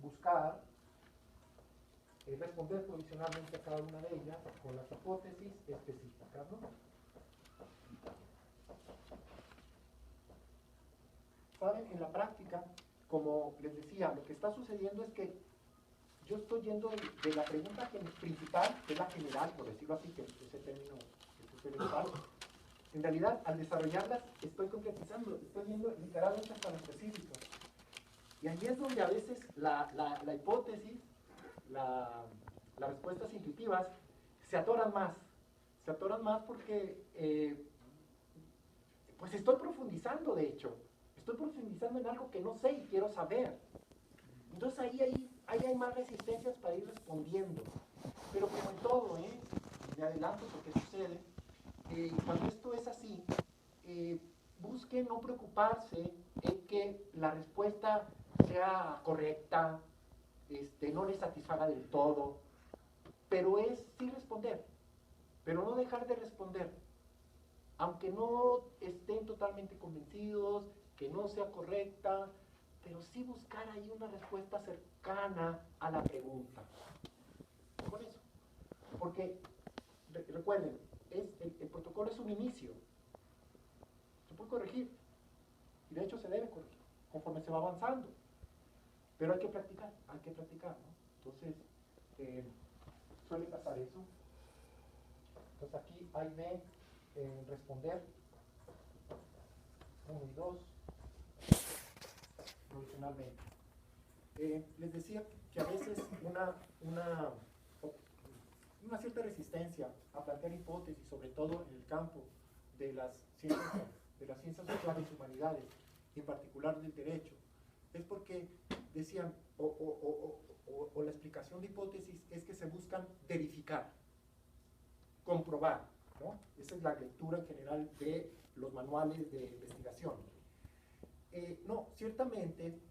buscar responder provisionalmente a cada una de ellas con las hipótesis específicas, ¿no? Saben, en la práctica, como les decía, lo que está sucediendo es que yo estoy yendo de la pregunta principal, que es la general, por decirlo así, que ese término que suele usar. En realidad, al desarrollarlas, estoy concretizando, estoy yendo literalmente hasta lo específico. Y ahí es donde a veces la hipótesis, las respuestas intuitivas, se atoran más. Se atoran más porque, pues estoy profundizando, de hecho. Estoy profundizando en algo que no sé y quiero saber. Entonces ahí hay más resistencias para ir respondiendo. Pero como en todo, me adelanto porque sucede, cuando esto es así, busquen no preocuparse en que la respuesta sea correcta, no les satisfaga del todo, pero es sí responder, pero no dejar de responder, aunque no estén totalmente convencidos, que no sea correcta, pero sí buscar ahí una respuesta cercana a la pregunta. Con eso. Porque, recuerden, el protocolo es un inicio. Se puede corregir. Y de hecho se debe corregir conforme se va avanzando. Pero hay que practicar, ¿no? Entonces, suele pasar eso. Entonces aquí hay de responder 1 y 2 provisionalmente. Les decía que a veces una cierta resistencia a plantear hipótesis, sobre todo en el campo de las ciencias sociales y humanidades, y en particular del derecho, es porque decían, o la explicación de hipótesis es que se buscan verificar, comprobar, ¿no? Esa es la lectura en general de los manuales de investigación. No, ciertamente,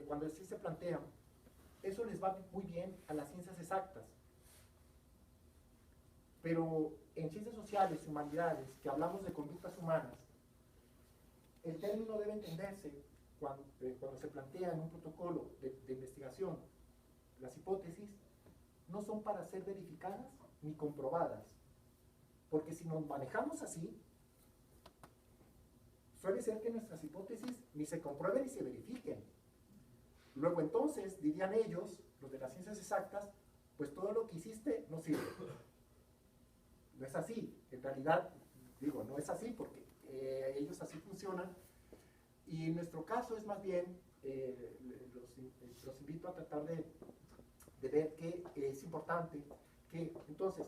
cuando así se plantean, eso les va muy bien a las ciencias exactas. Pero en ciencias sociales, humanidades, que hablamos de conductas humanas, el término debe entenderse cuando se plantea en un protocolo de investigación. Las hipótesis no son para ser verificadas ni comprobadas, porque si nos manejamos así, suele ser que nuestras hipótesis ni se comprueben ni se verifiquen. Luego entonces, dirían ellos, los de las ciencias exactas, pues todo lo que hiciste no sirve. No es así, en realidad, digo, no es así porque ellos así funcionan. Y en nuestro caso es más bien, los invito a tratar de ver que es importante que entonces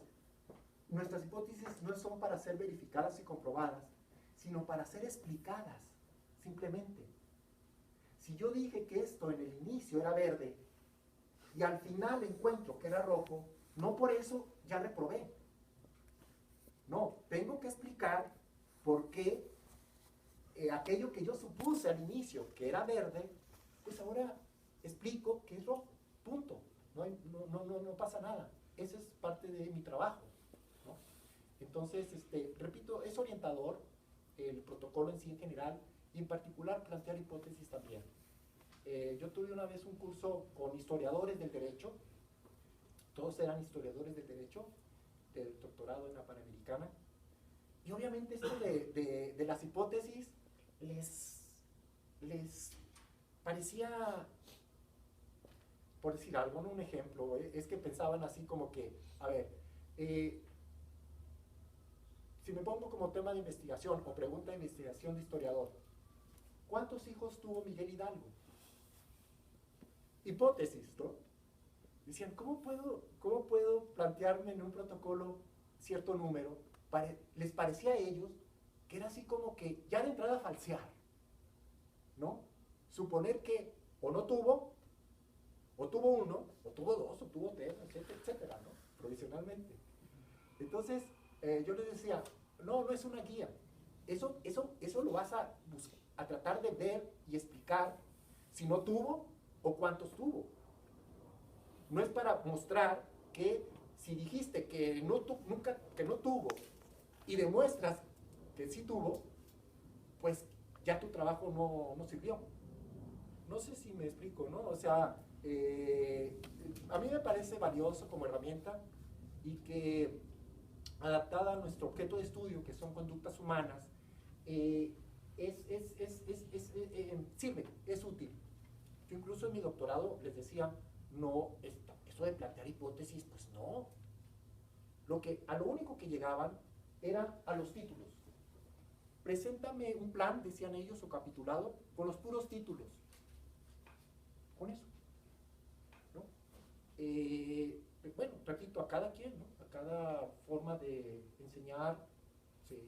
nuestras hipótesis no son para ser verificadas y comprobadas, sino para ser explicadas, simplemente. Si yo dije que esto en el inicio era verde y al final encuentro que era rojo, no por eso ya reprobé. No, tengo que explicar por qué aquello que yo supuse al inicio que era verde, pues ahora explico que es rojo, punto. No pasa nada. Esa es parte de mi trabajo, ¿no? Entonces, repito, es orientador el protocolo en sí en general y en particular plantear hipótesis también. Yo tuve una vez un curso con historiadores del derecho, todos eran historiadores del derecho, del doctorado en la Panamericana, y obviamente esto de las hipótesis les parecía, por decir algo, ¿no? Un ejemplo, es que pensaban así como que, a ver, si me pongo como tema de investigación o pregunta de investigación de historiador, ¿cuántos hijos tuvo Miguel Hidalgo? Hipótesis, ¿no? Decían, ¿cómo puedo plantearme en un protocolo cierto número? Les parecía a ellos que era así como que ya de entrada falsear, ¿no? Suponer que o no tuvo, o tuvo uno, o tuvo dos, o tuvo tres, etcétera, etcétera, ¿no? Provisionalmente. Entonces, yo les decía, no es una guía. Eso lo vas a tratar de ver y explicar si no tuvo o cuántos tuvo. No es para mostrar que si dijiste que no tuvo y demuestras que sí tuvo, pues ya tu trabajo no sirvió. No sé si me explico, ¿no? O sea, a mí me parece valioso como herramienta y que adaptada a nuestro objeto de estudio, que son conductas humanas, sirve, es útil. Yo incluso en mi doctorado les decía, no, eso de plantear hipótesis, pues no. A lo único que llegaban era a los títulos. Preséntame un plan, decían ellos, o capitulado, con los puros títulos. Con eso, ¿no? Bueno, repito, a cada quien, ¿no? A cada forma de enseñar se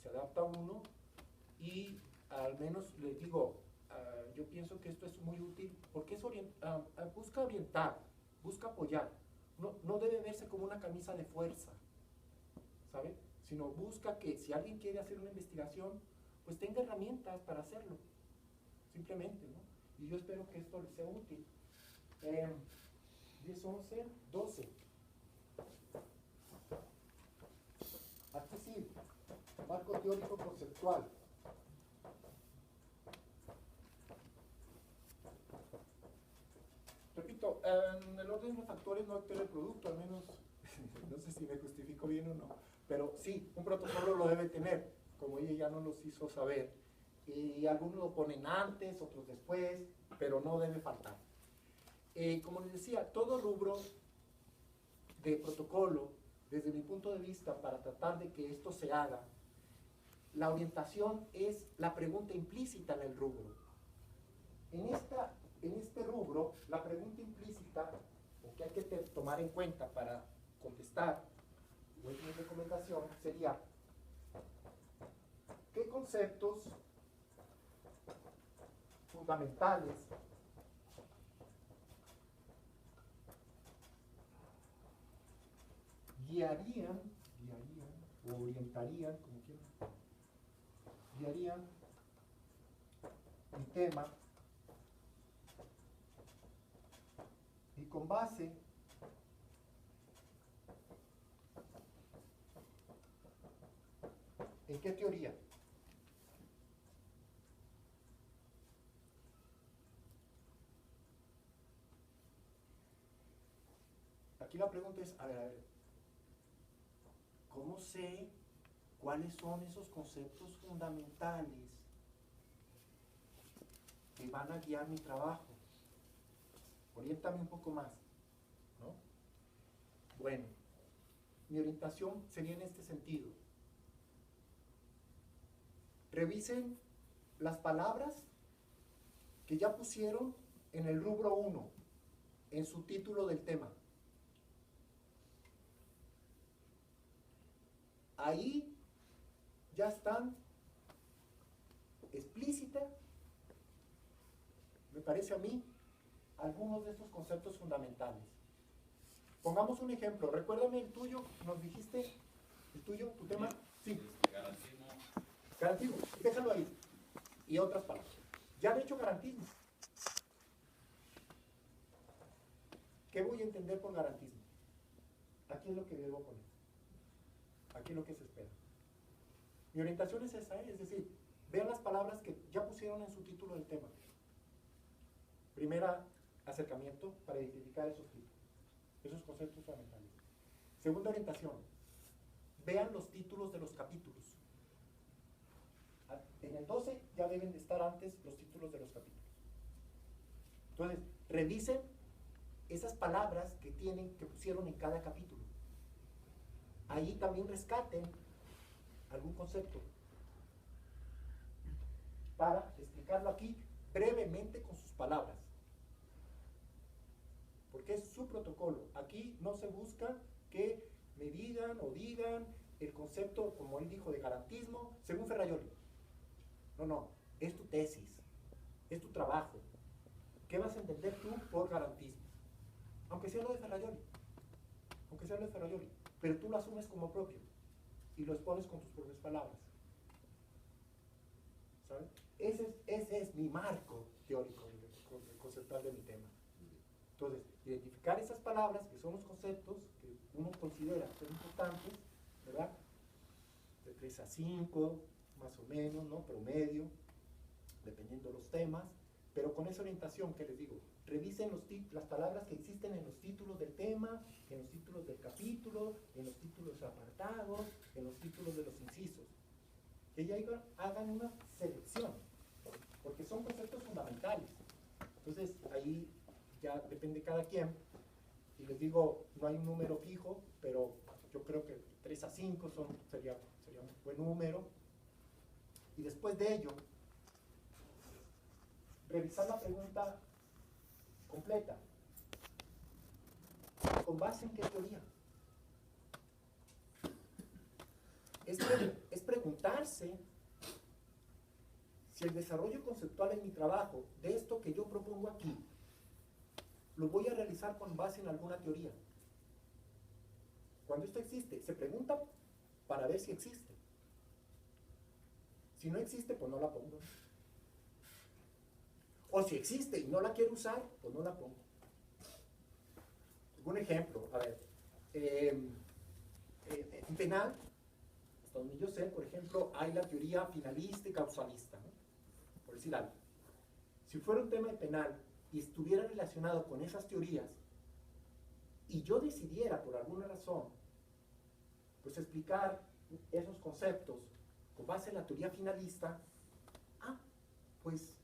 adapta uno y al menos les digo, yo pienso que esto es muy útil porque busca orientar, busca apoyar. No debe verse como una camisa de fuerza, ¿sabe? Sino busca que si alguien quiere hacer una investigación, pues tenga herramientas para hacerlo, simplemente, ¿no? Y yo espero que esto les sea útil. 10, 11, 12. Aquí sí, marco teórico conceptual. Repito, en el orden de los factores no altera el producto, al menos, no sé si me justifico bien o no, pero sí, un protocolo lo debe tener, como ella ya nos los hizo saber, y algunos lo ponen antes, otros después, pero no debe faltar. Como les decía, todo rubro de protocolo, desde mi punto de vista, para tratar de que esto se haga, la orientación es la pregunta implícita en el rubro. En este rubro, la pregunta implícita, o que hay que tomar en cuenta para contestar, o es mi recomendación, sería: ¿qué conceptos fundamentales guiarían o orientarían, como quieran, guiarían mi tema, y con base en qué teoría? Aquí la pregunta es, a ver, ¿cómo sé cuáles son esos conceptos fundamentales que van a guiar mi trabajo? Oriéntame un poco más, ¿no? Bueno, mi orientación sería en este sentido. Revisen las palabras que ya pusieron en el rubro 1, en su título del tema. Ahí ya están explícitas, me parece a mí, algunos de estos conceptos fundamentales. Pongamos un ejemplo. Recuérdame el tuyo, nos dijiste, el tuyo, tu tema. Sí. Garantismo. Garantismo, déjalo ahí. Y otras palabras. Ya han hecho garantismo. ¿Qué voy a entender por garantismo? Aquí es lo que debo poner. Aquí es lo que se espera. Mi orientación es esa, es decir, vean las palabras que ya pusieron en su título del tema. Primera, acercamiento para identificar esos conceptos fundamentales. Segunda orientación, vean los títulos de los capítulos. En el 12 ya deben de estar antes los títulos de los capítulos. Entonces, revisen esas palabras que pusieron en cada capítulo. Ahí también rescaten algún concepto para explicarlo aquí brevemente con sus palabras, porque es su protocolo. Aquí no se busca que me digan el concepto, como él dijo, de garantismo según Ferrajoli. No, es tu tesis, es tu trabajo. ¿Qué vas a entender tú por garantismo? Aunque sea lo de Ferrajoli, pero tú lo asumes como propio y lo expones con tus propias palabras. ¿Sabes? Ese es mi marco teórico, conceptual de mi tema. Entonces, identificar esas palabras, que son los conceptos que uno considera ser importantes, ¿verdad? De 3 a 5, más o menos, ¿no? Promedio, dependiendo de los temas, pero con esa orientación que les digo, revisen las palabras que existen en los títulos del tema, en los títulos del capítulo, en los títulos apartados, en los títulos de los incisos. Que ya hagan una selección, porque son conceptos fundamentales. Entonces, ahí ya depende cada quien. Y les digo, no hay un número fijo, pero yo creo que 3 a 5 sería un buen número. Y después de ello, revisar la pregunta completa. ¿Con base en qué teoría? Es preguntarse si el desarrollo conceptual en mi trabajo, de esto que yo propongo aquí, lo voy a realizar con base en alguna teoría. Cuando esto existe, se pregunta para ver si existe. Si no existe, pues no la pongo. O si existe y no la quiero usar, pues no la pongo. Un ejemplo, a ver, en penal, hasta donde yo sé, por ejemplo, hay la teoría finalista y causalista, ¿no? Por decir algo. Si fuera un tema de penal y estuviera relacionado con esas teorías, y yo decidiera, por alguna razón, pues explicar esos conceptos con base en la teoría finalista, pues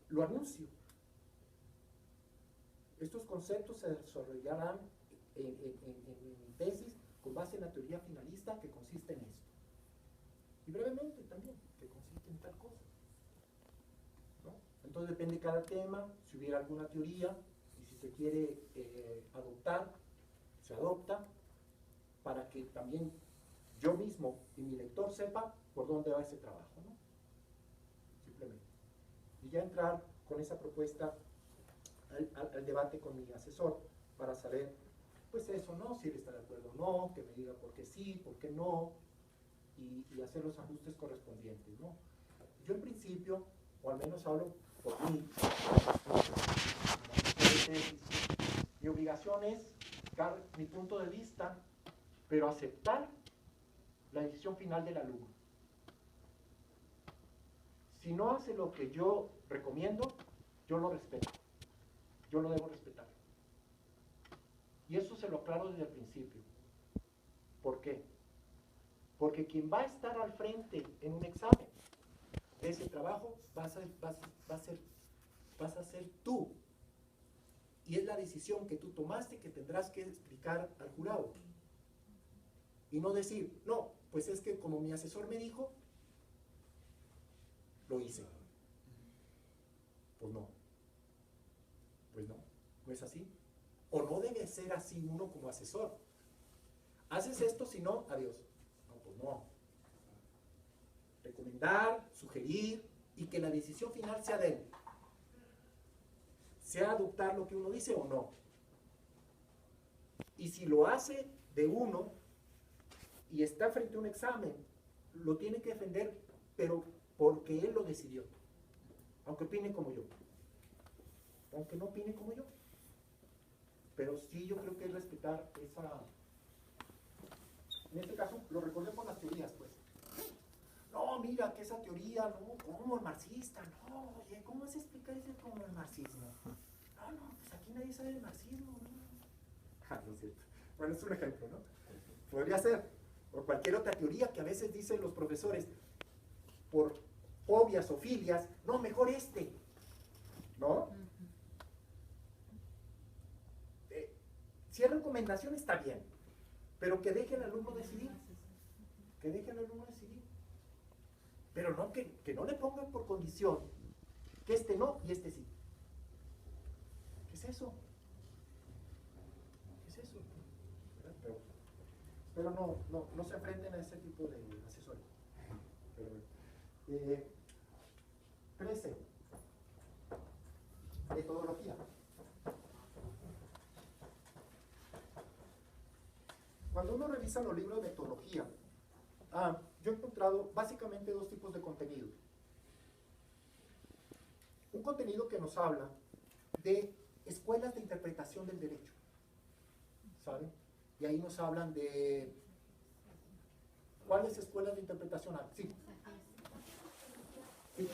lo anuncio. Estos conceptos se desarrollarán en mi tesis con base en la teoría finalista que consiste en esto. Y brevemente también, que consiste en tal cosa, ¿no? Entonces depende de cada tema, si hubiera alguna teoría, y si se quiere adoptar, se adopta, para que también yo mismo y mi lector sepa por dónde va ese trabajo, ¿no? Simplemente. Y ya entrar con esa propuesta al debate con mi asesor para saber, pues eso, ¿no? Si él está de acuerdo o no, que me diga por qué sí, por qué no, y hacer los ajustes correspondientes, ¿no? Yo en principio, o al menos hablo por mí, mi obligación es dar mi punto de vista, pero aceptar la decisión final del alumno. Si no hace lo que yo recomiendo, yo lo respeto. Yo lo debo respetar. Y eso se lo aclaro desde el principio. ¿Por qué? Porque quien va a estar al frente en un examen de ese trabajo vas a ser tú. Y es la decisión que tú tomaste que tendrás que explicar al jurado. Y no decir, no, pues es que como mi asesor me dijo, lo hice. Pues no. Pues no, no es así. O no debe ser así uno como asesor. Haces esto, si no, adiós. No, pues no. Recomendar, sugerir y que la decisión final sea de él. Sea adoptar lo que uno dice o no. Y si lo hace de uno y está frente a un examen, lo tiene que defender, pero porque él lo decidió. Aunque opine como yo. Aunque no opine como yo. Pero sí, yo creo que es respetar esa... En este caso, lo recordé por las teorías, pues. No, mira, que esa teoría, no, como el marxista, no, oye, ¿cómo vas a explicar eso como el marxismo? No, pues aquí nadie sabe el marxismo, ¿no? No es cierto. Bueno, es un ejemplo, ¿no? Podría ser, o cualquier otra teoría que a veces dicen los profesores, por fobias o filias, no, mejor este, ¿no? Si es recomendación está bien, pero que deje al alumno decidir. Que deje al alumno decidir. Pero no que no le pongan por condición que este no y este sí. ¿Qué es eso? ¿Qué es eso? Pero no se enfrenten a ese tipo de asesores. 13. Metodología. Cuando uno revisa los libros de metodología, yo he encontrado básicamente dos tipos de contenido. Un contenido que nos habla de escuelas de interpretación del derecho, ¿saben? Y ahí nos hablan de... ¿Cuáles escuelas de interpretación hay? Sí. Sí.